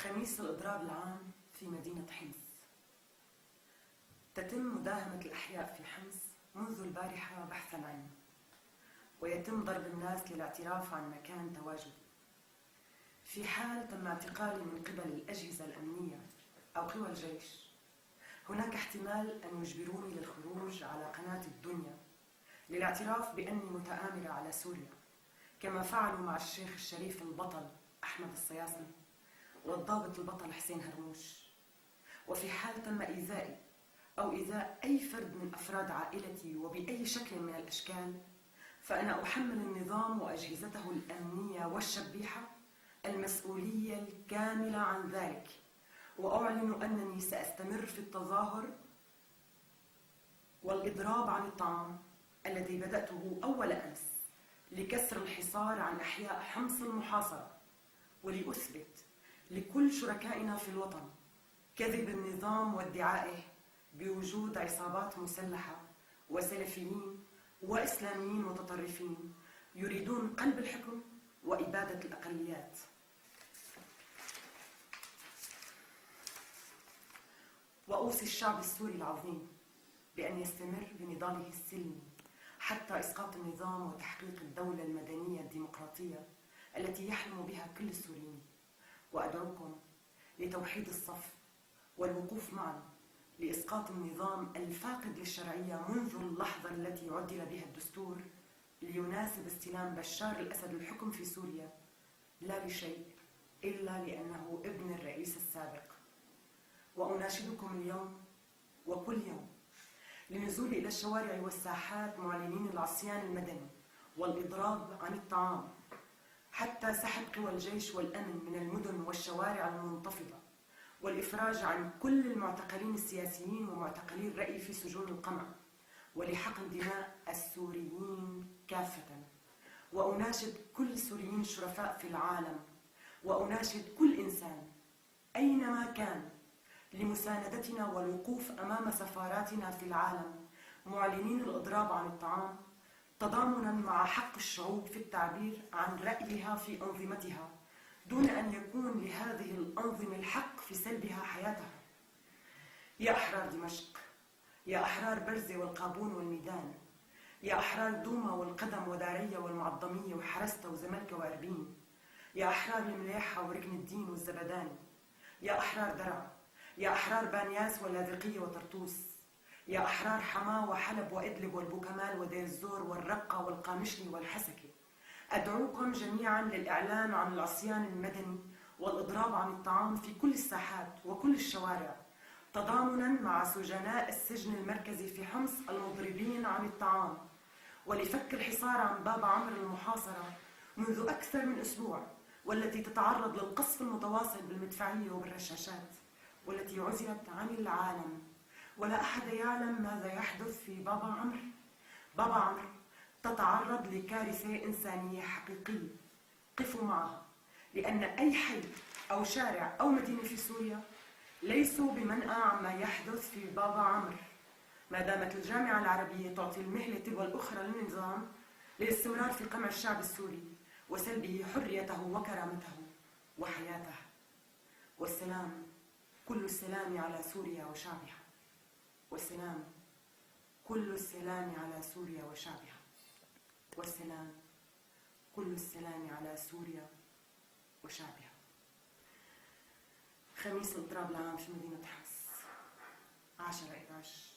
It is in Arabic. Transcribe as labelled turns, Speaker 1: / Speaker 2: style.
Speaker 1: خميس الإضراب العام في مدينة حمص. تتم مداهمة الأحياء في حمص منذ البارحة بحثاً عنه، ويتم ضرب الناس للاعتراف عن مكان تواجدي. في حال تم اعتقالي من قبل الأجهزة الأمنية أو قوى الجيش، هناك احتمال أن يجبروني للخروج على قناة الدنيا للاعتراف بأني متآمرة على سوريا، كما فعلوا مع الشيخ الشريف البطل أحمد الصياصني والضابط البطل حسين هرموش. وفي حال تم إيذائي أو إيذاء أي فرد من أفراد عائلتي وبأي شكل من الأشكال، فأنا أحمل النظام وأجهزته الأمنية والشبيحة المسؤولية الكاملة عن ذلك، وأعلن أنني سأستمر في التظاهر والإضراب عن الطعام الذي بدأته أول أمس لكسر الحصار عن أحياء حمص المحاصرة، ولأثبت لكل شركائنا في الوطن كذب النظام وادعائه بوجود عصابات مسلحة وسلفيين وإسلاميين متطرفين يريدون قلب الحكم وإبادة الأقليات. وأوصي الشعب السوري العظيم بأن يستمر بنضاله السلمي حتى إسقاط النظام وتحقيق الدولة المدنية الديمقراطية التي يحلم بها كل السوريين. وأدعوكم لتوحيد الصف والوقوف معا لإسقاط النظام الفاقد للشرعية منذ اللحظة التي عدل بها الدستور ليناسب استلام بشار الأسد الحكم في سوريا، لا لشيء إلا لأنه ابن الرئيس السابق. وأناشدكم اليوم وكل يوم للنزول إلى الشوارع والساحات معلنين العصيان المدني والإضراب عن الطعام، حتى سحب قوى الجيش والأمن من المدن والشوارع المنتفضة، والإفراج عن كل المعتقلين السياسيين ومعتقلي الرأي في سجون القمع، ولحقن دماء السوريين كافة. وأناشد كل السوريين الشرفاء في العالم، وأناشد كل إنسان أينما كان لمساندتنا والوقوف أمام سفاراتنا في العالم معلنين الإضراب عن الطعام، تضامنا مع حق الشعوب في التعبير عن رأيها في أنظمتها دون أن يكون لهذه الأنظمة الحق في سلبها حياتها. يا أحرار دمشق، يا أحرار برزة والقابون والميدان، يا أحرار دوما والقدم ودارية والمعظمية وحرستة وزملكة وأربين، يا أحرار المليحة وركن الدين والزبداني، يا أحرار درعا، يا أحرار بانياس واللاذقية وطرطوس، يا أحرار حماة وحلب وإدلب والبوكمال ودير الزور والرقة والقامشلي والحسكة، أدعوكم جميعا للإعلان عن العصيان المدني والإضراب عن الطعام في كل الساحات وكل الشوارع، تضامنا مع سجناء السجن المركزي في حمص المضربين عن الطعام، ولفك الحصار عن باب عمرو المحاصرة منذ أكثر من أسبوع، والتي تتعرض للقصف المتواصل بالمدفعية وبالرشاشات، والتي عزلت عن العالم، ولا أحد يعلم ماذا يحدث في بابا عمرو. بابا عمرو تتعرض لكارثة إنسانية حقيقية، قفوا معها، لأن أي حي أو شارع أو مدينة في سوريا ليسوا بمنأى عما يحدث في بابا عمرو، ما دامت الجامعة العربية تعطي المهلة تلو الأخرى للنظام للاستمرار في قمع الشعب السوري وسلبه حريته وكرامته وحياته. والسلام كل السلام على سوريا وشعبها، والسلام كل السلام على سوريا وشعبها، والسلام كل السلام على سوريا وشعبها. خميس الإضراب العام في مدينة حمص 10/11.